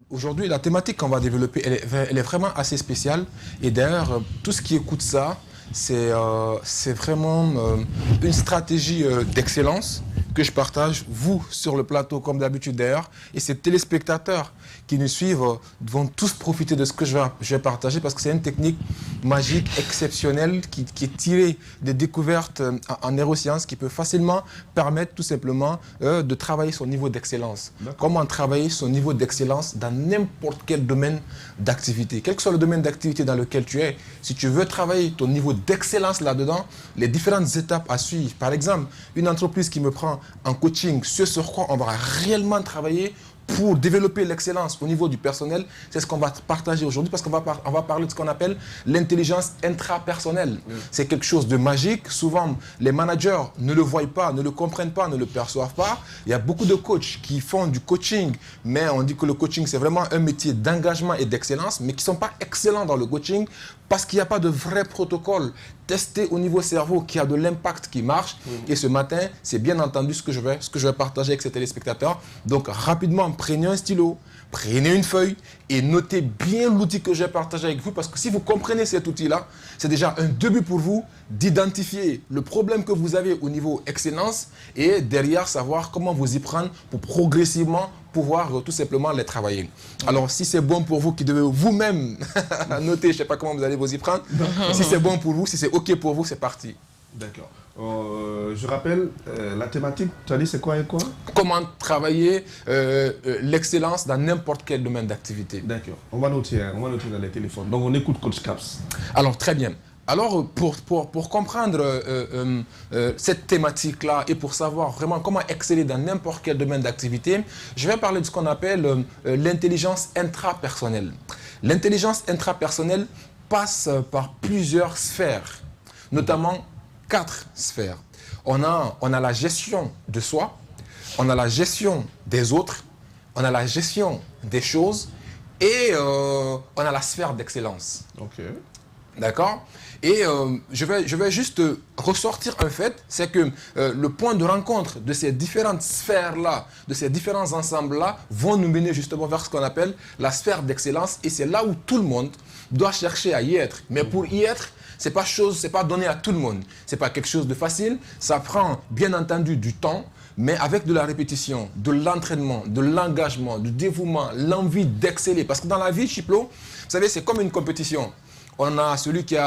Aujourd'hui, la thématique qu'on va développer, elle est vraiment assez spéciale. Et d'ailleurs, tout ce qui écoute ça, c'est vraiment une stratégie d'excellence que je partage, vous, sur le plateau, comme d'habitude d'ailleurs, et ces téléspectateurs qui nous suivent vont tous profiter de ce que je vais partager parce que c'est une technique magique, exceptionnelle, qui est tirée des découvertes en neurosciences qui peut facilement permettre tout simplement de travailler son niveau d'excellence. Comment travailler son niveau d'excellence dans n'importe quel domaine d'activité. Quel que soit le domaine d'activité dans lequel tu es, si tu veux travailler ton niveau d'excellence là-dedans, les différentes étapes à suivre. Par exemple, une entreprise qui me prend en coaching, ce sur quoi on va réellement travailler pour développer l'excellence au niveau du personnel, c'est ce qu'on va partager aujourd'hui parce qu'on va parler de ce qu'on appelle l'intelligence intrapersonnelle. C'est quelque chose de magique. Souvent, les managers ne le voient pas, ne le comprennent pas, ne le perçoivent pas. Il y a beaucoup de coachs qui font du coaching, mais on dit que le coaching, c'est vraiment un métier d'engagement et d'excellence, mais qui ne sont pas excellents dans le coaching parce qu'il n'y a pas de vrai protocole testé au niveau cerveau qui a de l'impact, qui marche. Et ce matin, c'est bien entendu ce que je vais partager avec ces téléspectateurs. Donc, rapidement, prenez un stylo, prenez une feuille et notez bien l'outil que je vais partager avec vous parce que si vous comprenez cet outil-là, c'est déjà un début pour vous d'identifier le problème que vous avez au niveau excellence et derrière savoir comment vous y prendre pour progressivement pouvoir tout simplement les travailler. Alors, si c'est bon pour vous qui devez vous-même noter, je ne sais pas comment vous allez vous y prendre, si c'est bon pour vous, si c'est OK pour vous, c'est parti. D'accord. Je rappelle, la thématique, tu as dit c'est quoi et quoi? Comment travailler l'excellence dans n'importe quel domaine d'activité. D'accord. On va noter dans les téléphones. Donc, on écoute Coach Caps. Alors, très bien. Alors, pour comprendre cette thématique-là et pour savoir vraiment comment exceller dans n'importe quel domaine d'activité, je vais parler de ce qu'on appelle l'intelligence intrapersonnelle. L'intelligence intrapersonnelle passe par plusieurs sphères, notamment 4 sphères. On a la gestion de soi, on a la gestion des autres, on a la gestion des choses et on a la sphère d'excellence. Ok. D'accord? Et je vais juste ressortir un fait, c'est que le point de rencontre de ces différentes sphères-là, de ces différents ensembles-là, vont nous mener justement vers ce qu'on appelle la sphère d'excellence. Et c'est là où tout le monde doit chercher à y être. Mais pour y être, c'est pas donné à tout le monde. C'est pas quelque chose de facile. Ça prend bien entendu du temps, mais avec de la répétition, de l'entraînement, de l'engagement, du dévouement, l'envie d'exceller. Parce que dans la vie, Chiplo, vous savez, c'est comme une compétition. On a celui qui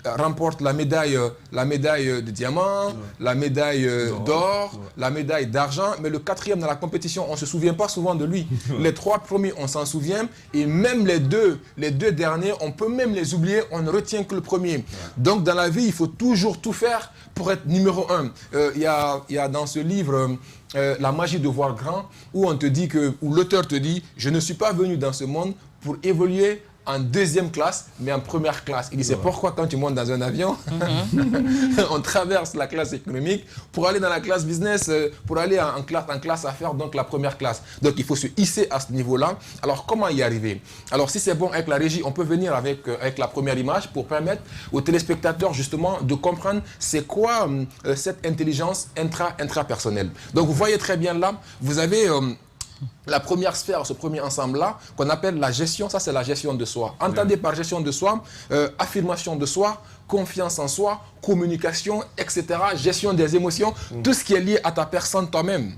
remporte la médaille de diamant, la médaille d'or, la médaille d'argent, mais le 4e dans la compétition, on ne se souvient pas souvent de lui. Les 3 premiers, on s'en souvient, et même les deux derniers, on peut même les oublier, on ne retient que le premier. Donc dans la vie, il faut toujours tout faire pour être numéro 1. Il y a dans ce livre... La magie de voir grand, où l'auteur te dit, je ne suis pas venu dans ce monde pour évoluer en 2e classe, mais en 1re classe. Il dit, c'est pourquoi quand tu montes dans un avion, on traverse la classe économique pour aller dans la classe business, pour aller en classe affaires, donc la 1re classe. Donc il faut se hisser à ce niveau-là. Alors comment y arriver? Alors si c'est bon avec la régie, on peut venir avec la première image pour permettre aux téléspectateurs justement de comprendre c'est quoi cette intelligence intrapersonnelle. Donc vous voyez très bien là, vous avez... la première sphère, ce premier ensemble-là, qu'on appelle la gestion, ça c'est la gestion de soi. Entendez par gestion de soi, affirmation de soi, confiance en soi, communication, etc., gestion des émotions, tout ce qui est lié à ta personne toi-même.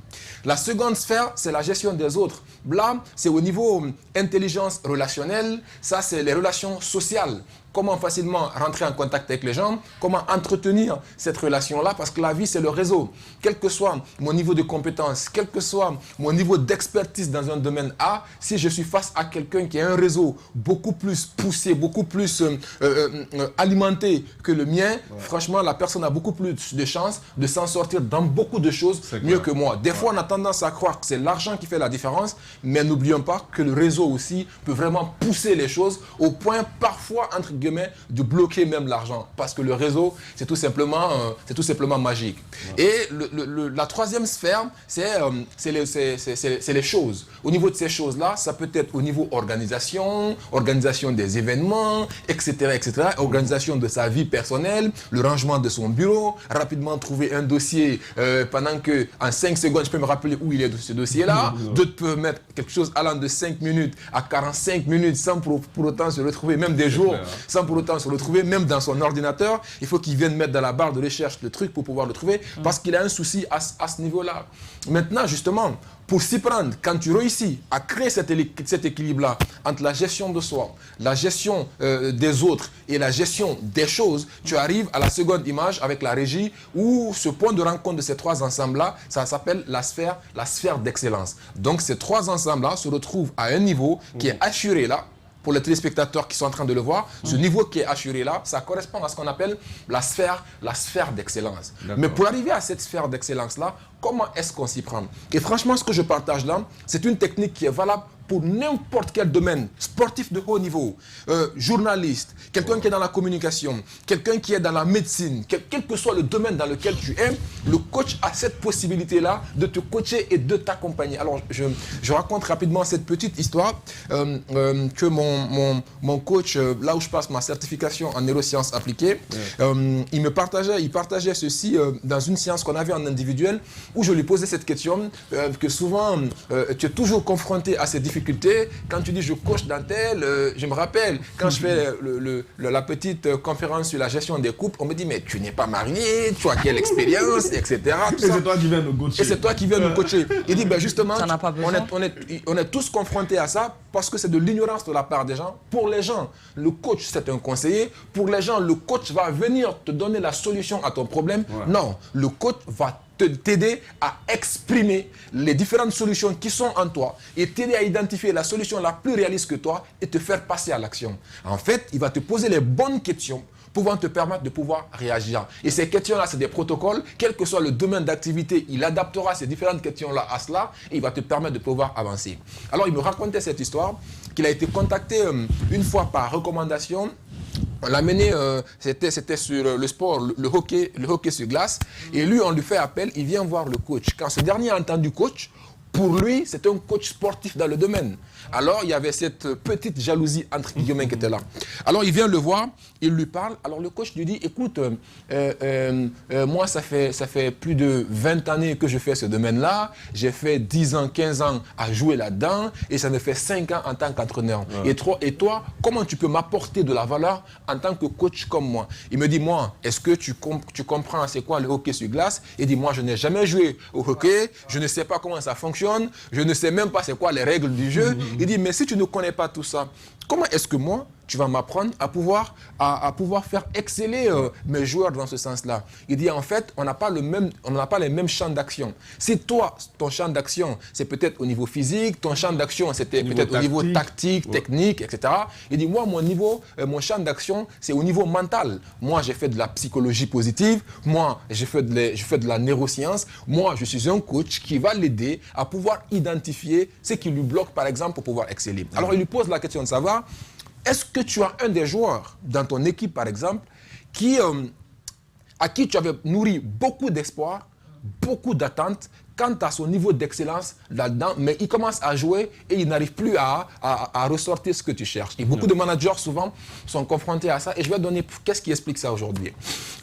La seconde sphère, c'est la gestion des autres. Là, c'est au niveau intelligence relationnelle, ça c'est les relations sociales. Comment facilement rentrer en contact avec les gens, comment entretenir cette relation-là, parce que la vie, c'est le réseau. Quel que soit mon niveau de compétence, quel que soit mon niveau d'expertise dans un domaine A, si je suis face à quelqu'un qui a un réseau beaucoup plus poussé, beaucoup plus alimenté que le mien, franchement, la personne a beaucoup plus de chances de s'en sortir dans beaucoup de choses mieux que moi. Des fois, on a tendance à croire que c'est l'argent qui fait la différence, mais n'oublions pas que le réseau aussi peut vraiment pousser les choses au point, parfois, entre guillemets, guillemets, de bloquer même l'argent. Parce que le réseau, c'est tout simplement magique. Ouais. Et la troisième sphère, c'est les choses. Au niveau de ces choses-là, ça peut être au niveau organisation des événements, etc., etc., organisation de sa vie personnelle, le rangement de son bureau, rapidement trouver un dossier pendant que en 5 secondes, je peux me rappeler où il est ce dossier-là. D'autres peuvent mettre quelque chose allant de 5 minutes à 45 minutes sans pour autant se retrouver, même des jours, sans pour autant se retrouver, même dans son ordinateur. Il faut qu'il vienne mettre dans la barre de recherche le truc pour pouvoir le trouver parce qu'il a un souci à ce niveau-là. Maintenant, justement, pour s'y prendre, quand tu réussis à créer cet équilibre-là entre la gestion de soi, la gestion des autres et la gestion des choses, tu arrives à la seconde image avec la régie où ce point de rencontre de ces trois ensembles-là, ça s'appelle la sphère d'excellence. Donc ces trois ensembles-là se retrouvent à un niveau qui est assuré là. Pour les téléspectateurs qui sont en train de le voir, ce niveau qui est assuré là, ça correspond à ce qu'on appelle la sphère d'excellence. Mais pour arriver à cette sphère d'excellence-là, comment est-ce qu'on s'y prend? Et franchement, ce que je partage là, c'est une technique qui est valable pour n'importe quel domaine, sportif de haut niveau, journaliste, quelqu'un qui est dans la communication, quelqu'un qui est dans la médecine, quel que soit le domaine dans lequel tu es, le coach a cette possibilité-là de te coacher et de t'accompagner. Alors, je raconte rapidement cette petite histoire que mon coach, là où je passe ma certification en neurosciences appliquées, il partageait ceci dans une séance qu'on avait en individuel, où je lui posais cette question, que souvent, tu es toujours confronté à ces difficultés. Quand tu dis je coach dans tel, je me rappelle, quand je fais la petite conférence sur la gestion des couples, on me dit mais tu n'es pas marié, tu as quelle expérience, etc. Et c'est toi qui viens nous coacher. Et c'est toi qui viens nous coacher. Il dit ben justement, on est tous confrontés à ça parce que c'est de l'ignorance de la part des gens. Pour les gens, le coach c'est un conseiller. Pour les gens, le coach va venir te donner la solution à ton problème. Ouais. Non, le coach va t'aider à exprimer les différentes solutions qui sont en toi et t'aider à identifier la solution la plus réaliste que toi et te faire passer à l'action. En fait, il va te poser les bonnes questions pouvant te permettre de pouvoir réagir. Et ces questions-là, c'est des protocoles. Quel que soit le domaine d'activité, il adaptera ces différentes questions-là à cela et il va te permettre de pouvoir avancer. Alors, il me racontait cette histoire qu'il a été contacté une fois par recommandation. On l'a mené, c'était sur le sport, le hockey sur glace. Et lui, on lui fait appel, il vient voir le coach. Quand ce dernier a entendu coach, pour lui, c'est un coach sportif dans le domaine. Alors, il y avait cette petite jalousie entre guillemets qui était là. Alors, il vient le voir, il lui parle. Alors, le coach lui dit, écoute, moi, ça fait plus de 20 années que je fais ce domaine-là. J'ai fait 10 ans, 15 ans à jouer là-dedans et ça me fait 5 ans en tant qu'entraîneur. Ouais. Et toi, comment tu peux m'apporter de la valeur en tant que coach comme moi? Il me dit, moi, est-ce que tu comprends c'est quoi le hockey sur glace? Il dit, moi, je n'ai jamais joué au hockey, je ne sais pas comment ça fonctionne, je ne sais même pas c'est quoi les règles du jeu. Il dit, mais si tu ne connais pas tout ça, comment est-ce que moi, tu vas m'apprendre à pouvoir faire exceller mes joueurs dans ce sens-là? Il dit, en fait, on n'a pas les mêmes champs d'action. Si toi, ton champ d'action, c'est peut-être au niveau physique, ton champ d'action, c'était peut-être au niveau tactique, technique, etc. Il dit, moi, mon champ d'action, c'est au niveau mental. Moi, j'ai fait de la psychologie positive. Moi, j'ai fait de la neuroscience. Moi, je suis un coach qui va l'aider à pouvoir identifier ce qui lui bloque, par exemple, pour pouvoir exceller. Alors, il lui pose la question de savoir, est-ce que tu as un des joueurs dans ton équipe, par exemple, à qui tu avais nourri beaucoup d'espoir, beaucoup d'attentes quant à son niveau d'excellence là-dedans, mais il commence à jouer et il n'arrive plus à ressortir ce que tu cherches. Et beaucoup de managers, souvent, sont confrontés à ça. Et je vais donner qu'est-ce qui explique ça aujourd'hui.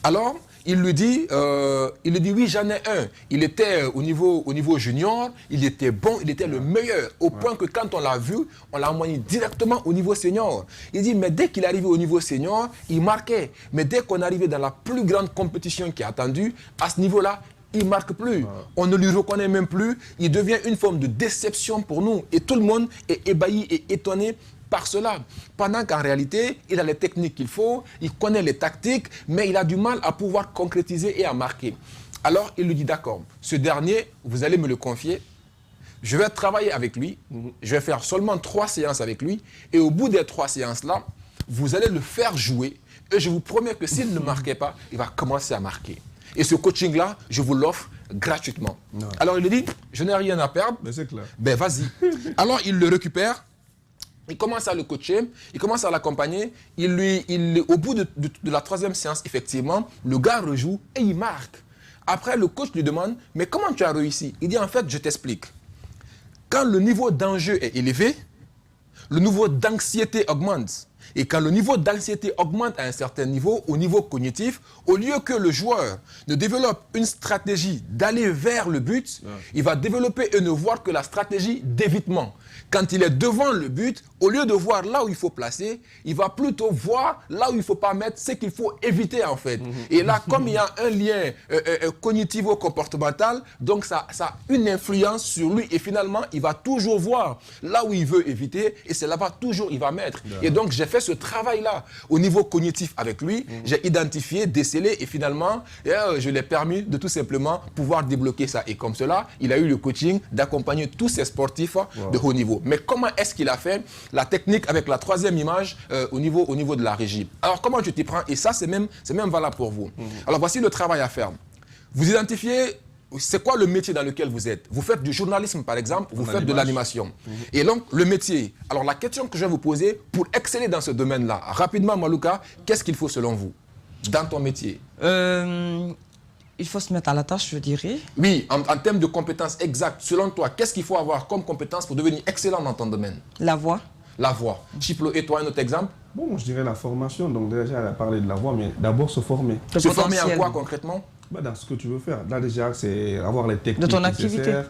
Alors, il lui dit, oui, j'en ai un. Il était au niveau junior, il était bon, il était le meilleur, au point que quand on l'a vu, on l'a envoyé directement au niveau senior. Il dit, mais dès qu'il arrivait au niveau senior, il marquait. Mais dès qu'on arrivait dans la plus grande compétition qui est attendue, à ce niveau-là, il ne marque plus. On ne lui reconnaît même plus. Il devient une forme de déception pour nous. Et tout le monde est ébahi et étonné par cela. Pendant qu'en réalité, il a les techniques qu'il faut, il connaît les tactiques, mais il a du mal à pouvoir concrétiser et à marquer. Alors, il lui dit, d'accord, ce dernier, vous allez me le confier. Je vais travailler avec lui. Je vais faire seulement 3 séances avec lui. Et au bout des 3 séances-là, vous allez le faire jouer. Et je vous promets que s'il ne marquait pas, il va commencer à marquer. Et ce coaching-là, je vous l'offre gratuitement. Non. Alors, il lui dit, je n'ai rien à perdre. Mais c'est clair. Ben, vas-y. Alors, il le récupère. Il commence à le coacher, il commence à l'accompagner. Au bout de la 3e séance, effectivement, le gars rejoue et il marque. Après, le coach lui demande, mais comment tu as réussi? Il dit, en fait, je t'explique. Quand le niveau d'enjeu est élevé, le niveau d'anxiété augmente. Et quand le niveau d'anxiété augmente à un certain niveau, au niveau cognitif, au lieu que le joueur ne développe une stratégie d'aller vers le but, il va développer et ne voir que la stratégie d'évitement. Quand il est devant le but, au lieu de voir là où il faut placer, il va plutôt voir là où il ne faut pas mettre ce qu'il faut éviter en fait. Et là, comme il y a un lien cognitivo-comportemental, donc ça a une influence sur lui et finalement, il va toujours voir là où il veut éviter et c'est là-bas toujours il va mettre. Et donc, j'ai fait ce travail-là au niveau cognitif avec lui. J'ai identifié, décelé et finalement, je l'ai permis de tout simplement pouvoir débloquer ça. Et comme cela, il a eu le coaching d'accompagner tous ces sportifs de haut niveau. Mais comment est-ce qu'il a fait la technique avec la 3e image au niveau de la régie? Alors, comment tu t'y prends? Et ça, c'est même valable pour vous. Alors, voici le travail à faire. Vous identifiez, c'est quoi le métier dans lequel vous êtes? Vous faites du journalisme, par exemple, vous faites de l'animation. Et donc, le métier. Alors, la question que je vais vous poser, pour exceller dans ce domaine-là, rapidement, Malouka, qu'est-ce qu'il faut selon vous dans ton métier? Il faut se mettre à la tâche, je dirais. Oui, en termes de compétences exactes, selon toi, qu'est-ce qu'il faut avoir comme compétence pour devenir excellent dans ton domaine? La voix. La voix. Chiplo, et toi, un autre exemple? Bon, je dirais la formation. Donc déjà, elle a parlé de la voix, mais d'abord se former. Se former en quoi concrètement? Dans ce que tu veux faire. Là, déjà, c'est avoir les techniques de ton activité.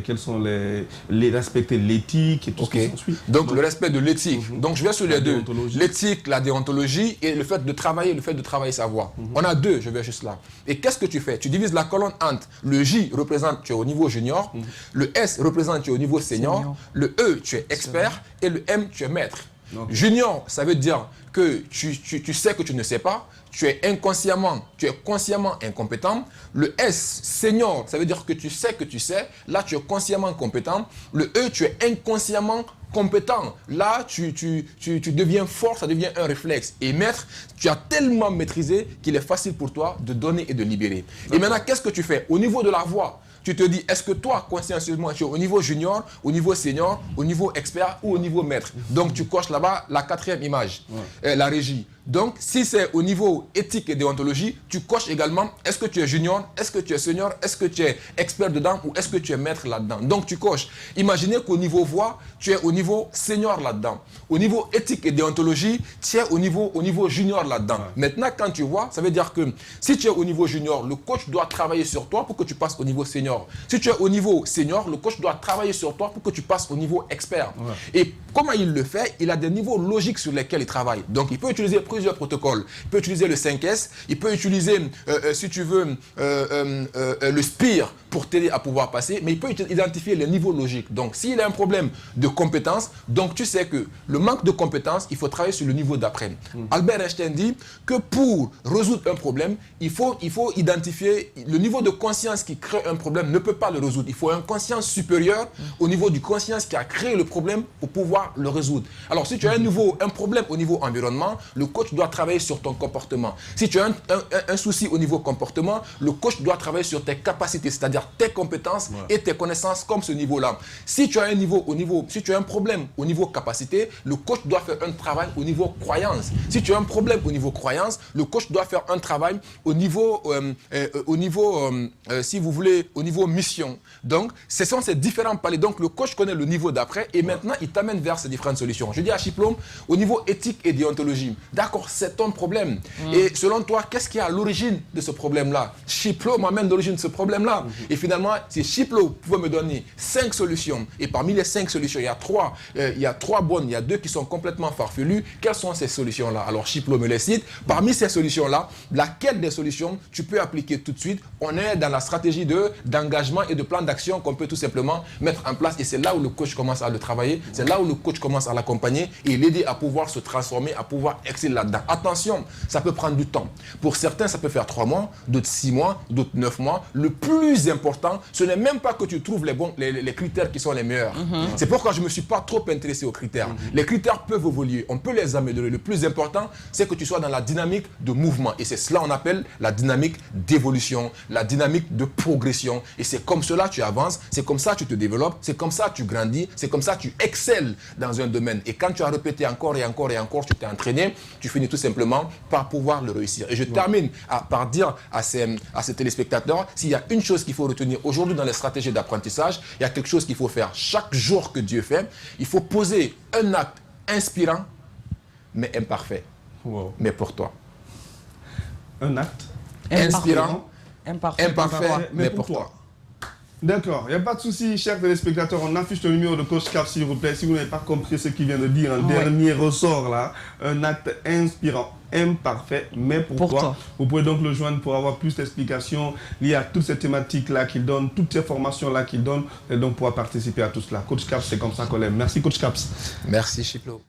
Quels sont les respecter l'éthique et tout ce qui s'ensuit. Donc, le respect de l'éthique. Donc, je vais sur les deux. L'éthique, la déontologie et le fait de travailler sa voix. On a deux, je vais juste là. Et qu'est-ce que tu fais? Tu divises la colonne entre le J représente tu es au niveau junior, le S représente tu es au niveau senior, le E tu es expert et le M tu es maître. Junior, ça veut dire que tu sais que tu ne sais pas, tu es consciemment incompétent. Le S, senior, ça veut dire que tu sais, là tu es consciemment compétent. Le E, tu es inconsciemment compétent. Là, tu deviens fort, ça devient un réflexe. Et maître, tu as tellement maîtrisé qu'il est facile pour toi de donner et de libérer. Et maintenant, qu'est-ce que tu fais? Au niveau de la voix, tu te dis, est-ce que toi, consciencieusement, tu es au niveau junior, au niveau senior, au niveau expert ou au niveau maître? Donc, tu coches là-bas la 4e image, la régie. Donc, si c'est au niveau éthique et déontologie, tu coches également, est-ce que tu es junior, est-ce que tu es senior, est-ce que tu es expert dedans ou est-ce que tu es maître là-dedans? Donc, tu coches. Imaginez qu'au niveau voix, tu es au niveau senior là-dedans. Au niveau éthique et déontologie, tu es au niveau junior là-dedans. Maintenant, quand tu vois, ça veut dire que si tu es au niveau junior, le coach doit travailler sur toi pour que tu passes au niveau senior. Si tu es au niveau senior, le coach doit travailler sur toi pour que tu passes au niveau expert. Et comment il le fait? Il a des niveaux logiques sur lesquels il travaille. Donc, il peut utiliser plusieurs protocoles. Il peut utiliser le 5S, il peut utiliser, si tu veux, le SPIR pour t'aider à pouvoir passer, mais il peut identifier les niveaux logiques. Donc, s'il a un problème de compétence, donc tu sais que le manque de compétence, il faut travailler sur le niveau d'après. Albert Einstein dit que pour résoudre un problème, il faut identifier le niveau de conscience qui crée un problème ne peut pas le résoudre. Il faut une conscience supérieure au niveau du conscience qui a créé le problème pour pouvoir le résoudre. Alors, si tu as un problème au niveau environnement, le coach doit travailler sur ton comportement. Si tu as un souci au niveau comportement, le coach doit travailler sur tes capacités, c'est-à-dire tes compétences et tes connaissances comme ce niveau-là. Si tu as un problème au niveau capacité, le coach doit faire un travail au niveau croyance. Si tu as un problème au niveau croyance, le coach doit faire un travail au niveau, si vous voulez, au niveau mission. Donc, ce sont ces différents paliers. Donc, le coach connaît le niveau d'après et maintenant, il t'amène vers ces différentes solutions. Je dis à Chiplo, au niveau éthique et déontologie, d'accord, c'est ton problème. Et selon toi, qu'est-ce qui est à l'origine de ce problème-là? Chiplo m'amène l'origine de ce problème-là. Et finalement, si Chiplo pouvait me donner 5 solutions, et parmi les 5 solutions, il y a 3 bonnes, il y a 2 qui sont complètement farfelues, quelles sont ces solutions-là? Alors, Chiplo me les cite. Parmi ces solutions-là, laquelle des solutions tu peux appliquer tout de suite? On est dans la stratégie d'engagement et de plan d'action qu'on peut tout simplement mettre en place. Et c'est là où le coach commence à le travailler. C'est là où le coach commence à l'accompagner et l'aider à pouvoir se transformer, à pouvoir exceller là-dedans. Attention, ça peut prendre du temps. Pour certains, ça peut faire 3 mois, d'autres 6 mois, d'autres 9 mois. Le plus important, ce n'est même pas que tu trouves les critères qui sont les meilleurs. C'est pourquoi je ne me suis pas trop intéressé aux critères. Les critères peuvent évoluer, on peut les améliorer. Le plus important, c'est que tu sois dans la dynamique de mouvement. Et c'est cela qu'on appelle la dynamique d'évolution, la dynamique de progression. Et c'est comme cela que tu avances, c'est comme ça que tu te développes, c'est comme ça que tu grandis, c'est comme ça que tu excelles dans un domaine. Et quand tu as répété encore et encore et encore, tu t'es entraîné, tu finis tout simplement par pouvoir le réussir. Et je termine par dire à ces téléspectateurs, s'il y a une chose qu'il faut retenir aujourd'hui dans les stratégies d'apprentissage, il y a quelque chose qu'il faut faire chaque jour que Dieu fait. Il faut poser un acte inspirant, mais imparfait, mais pour toi. Un acte inspirant, Imparfait. imparfait, mais pour toi. D'accord, il n'y a pas de souci, chers téléspectateurs. On affiche le numéro de Coach Cap, s'il vous plaît. Si vous n'avez pas compris ce qu'il vient de dire, un dernier ressort là, un acte inspirant, imparfait, mais pour toi. Vous pouvez donc le joindre pour avoir plus d'explications liées à toutes ces thématiques-là qu'il donne, toutes ces formations-là qu'il donne, et donc pouvoir participer à tout cela. Coach Cap, c'est comme ça qu'on l'aime. Merci, Coach Caps. Merci, Chiplo.